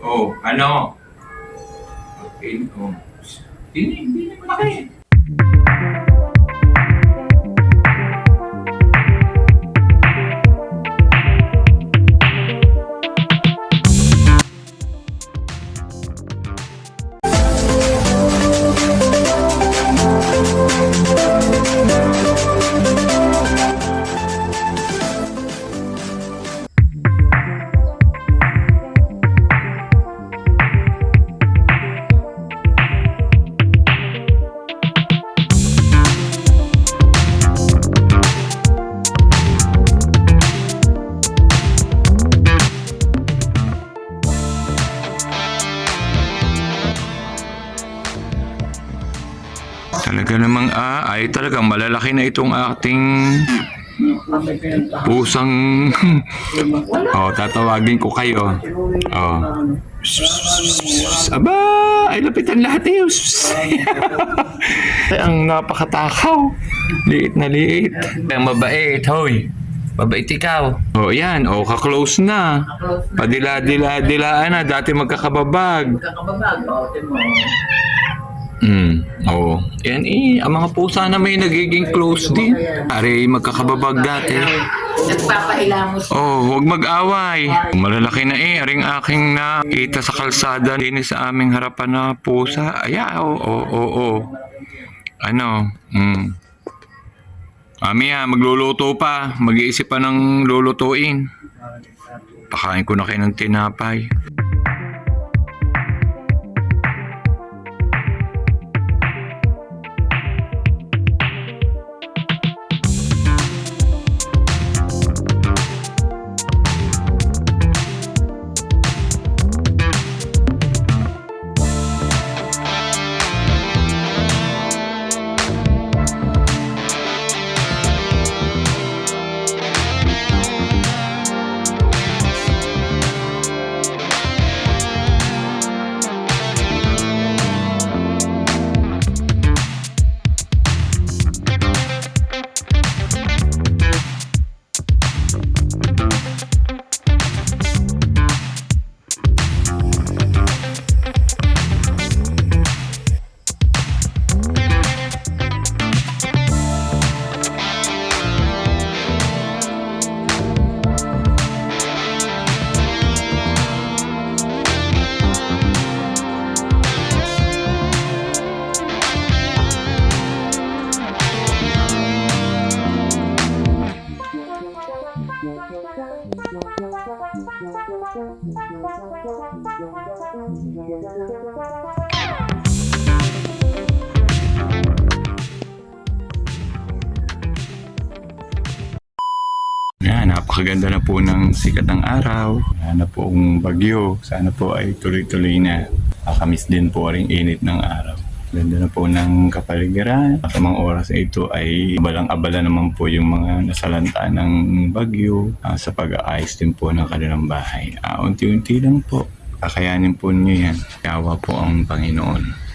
Oh, ano? Okay, oh. Hindi na malaki. Talaga namang ay talagang malalaki na itong ating pusang oh, tatawagin ko kayo. Oh. Aba, ay lapitan lahat eh. Ang napakatakaw. Liit na liit. Ang mabait, hoy. Mabait ikaw. Oh, yan. Oh, ka-close na. Padila-dilaan na. Dati magkakababag. Oo. Yan ang mga pusa na may nagiging close din. Pare, magkakababag dati. Nagpapahilamos. Huwag mag-away. Malalaki na aring aking nakita sa kalsada din sa aming harapan na pusa. Oo. Ano? Mamaya, magluluto pa. Mag-iisip pa ng lulutuin. Pakain ko na kayo ng tinapay. Yan, napakaganda na po ng sikat ng araw. Sana po ang bagyo. Sana po ay tuloy-tuloy na. Nakamiss din po rin init ng araw. Ganda na po ng kapaligiran. At mga oras na ito ay abalang-abala naman po yung mga nasalanta ng bagyo sa pag-aayos din po ng kanilang bahay. Unti-unti lang po. Kakayanin po niyo yan. Yawa po ang Panginoon.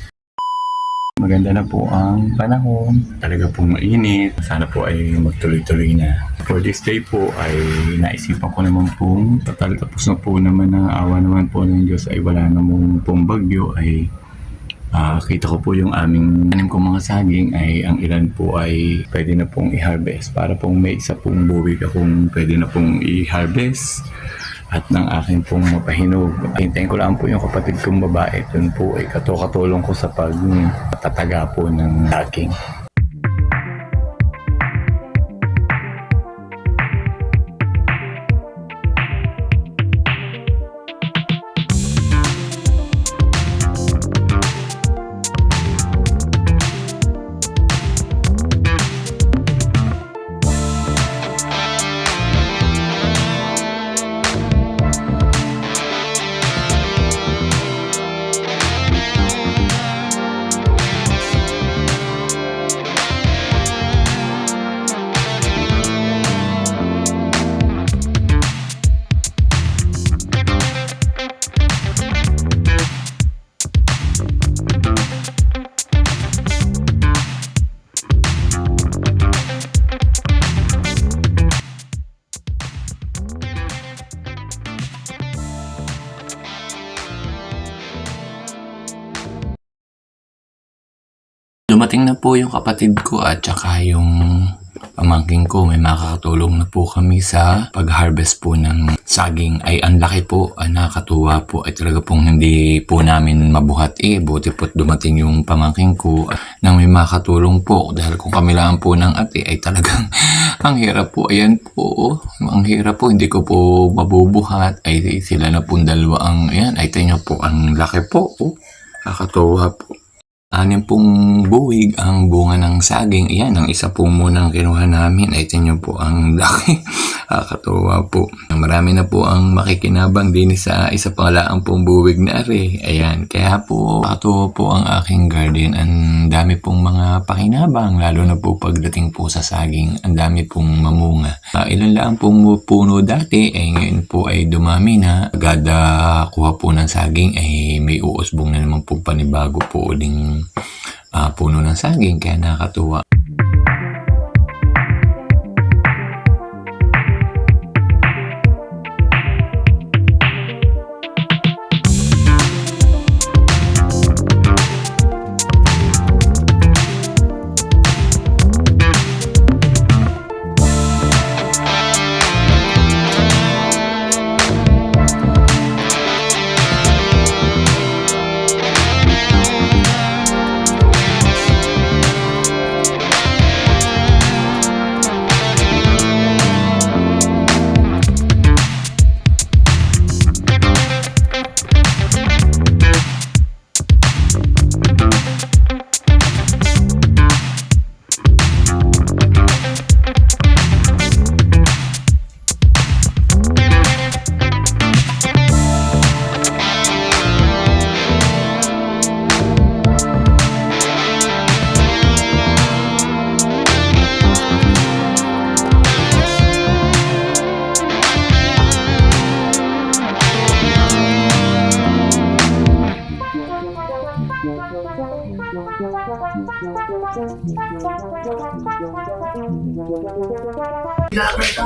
Maganda na po ang panahon. Talaga pong mainit. Sana po ay magtuloy-tuloy na. For this day po ay naisipan ko naman pong tapos na po naman ng awa naman po ng Diyos ay wala namang pong bagyo ay kita ko po yung aming anim kong mga saging ay ang ilan po ay pwede na pong i-harvest para pong may isa pong buwig akong pwede na pong i-harvest at ng aking pong mapahinog. Hintayin ko lang po yung kapatid kong babae. Doon po ay katulong ko sa pagtataga po ng saging. Dumating na po yung kapatid ko at saka yung pamangking ko. May makakatulong na po kami sa pag-harvest po ng saging. Ay ang laki po, nakakatuwa po. Ay talaga pong hindi po namin mabuhat buti po't dumating yung pamangking ko nang may makatulong po. Dahil kung kami lang po ng ate ay talagang ang hirap po. Ayan po, ang hirap po. Hindi ko po mabubuhat. Ay sila na po dalawa ang, ayan, ay tingnan po, ang laki po. Nakakatuwa po. Anim pong buwig ang bunga ng saging. Ayan, ang isa po munang kinuha namin. Ay tingnan po ang laki. Nakakatuwa po. Marami na po ang makikinabang din sa isa pangalaang pong buwig na ari. Ayan, kaya po nakakatuwa po ang aking garden. Ang dami pong mga pakinabang, lalo na po pagdating po sa saging. Ang dami pong mamunga. Ilan lang pong puno dati, ay ngayon po ay dumami na. Agad kuha po ng saging, ay may uusbong na naman po panibago po uling puno ng saging, kaya nakakatuwa.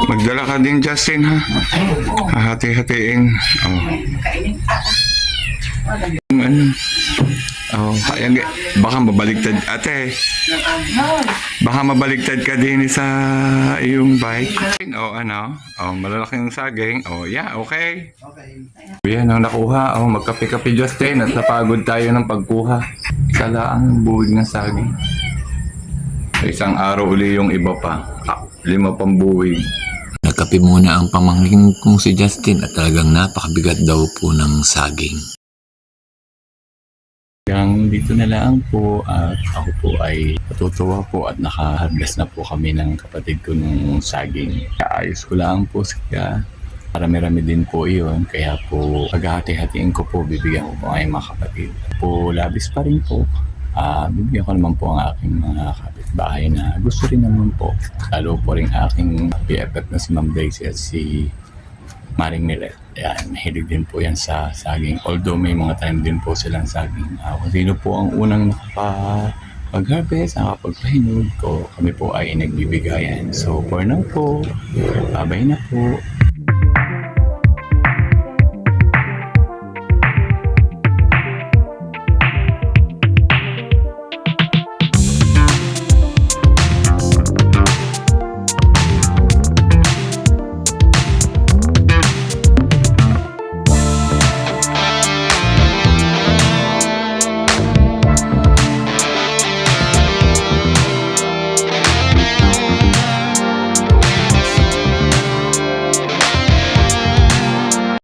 Magdala ka din, Justin, ha? Hahati-hatiin. Oh. Ano? Oh, ayan, baka mabaligtad, ate. Baka mabaligtad ka din sa iyong bike. Oh, ano? Oh, malalaking saging. Oh, yeah, okay. Yan ang nakuha. Oh, magkape-kape, Justin, at napagod tayo ng pagkuha. Isa lang ang buwig ng saging. Sa isang araw uli yung iba pa. 5 pang buwig. Nagkape muna ang pamangkin kong si Justin at talagang napakabigat daw po ng saging. Hanggang dito na lang po at ako po ay natutuwa po at naka-harvest na po kami ng kapatid ko ng saging. Kaayos ko lang po siya. Marami-rami din po iyon, kaya po paghahati-hatiin ko po, bibigyan ko po ang mga kapatid. Po labis pa rin po. Bibigyan ko naman po ang aking mga kapitbahay na gusto rin naman po. Lalo po rin aking BFF na si Ma'am Daisy at si Maring Milet. Yan, mahilig din po yan sa saging. Although may mga time din po silang saging. Kung sino po ang unang nakapag-harvest, nakapagpahinog ko, kami po ay nagbibigayan. So for now po, bye na po.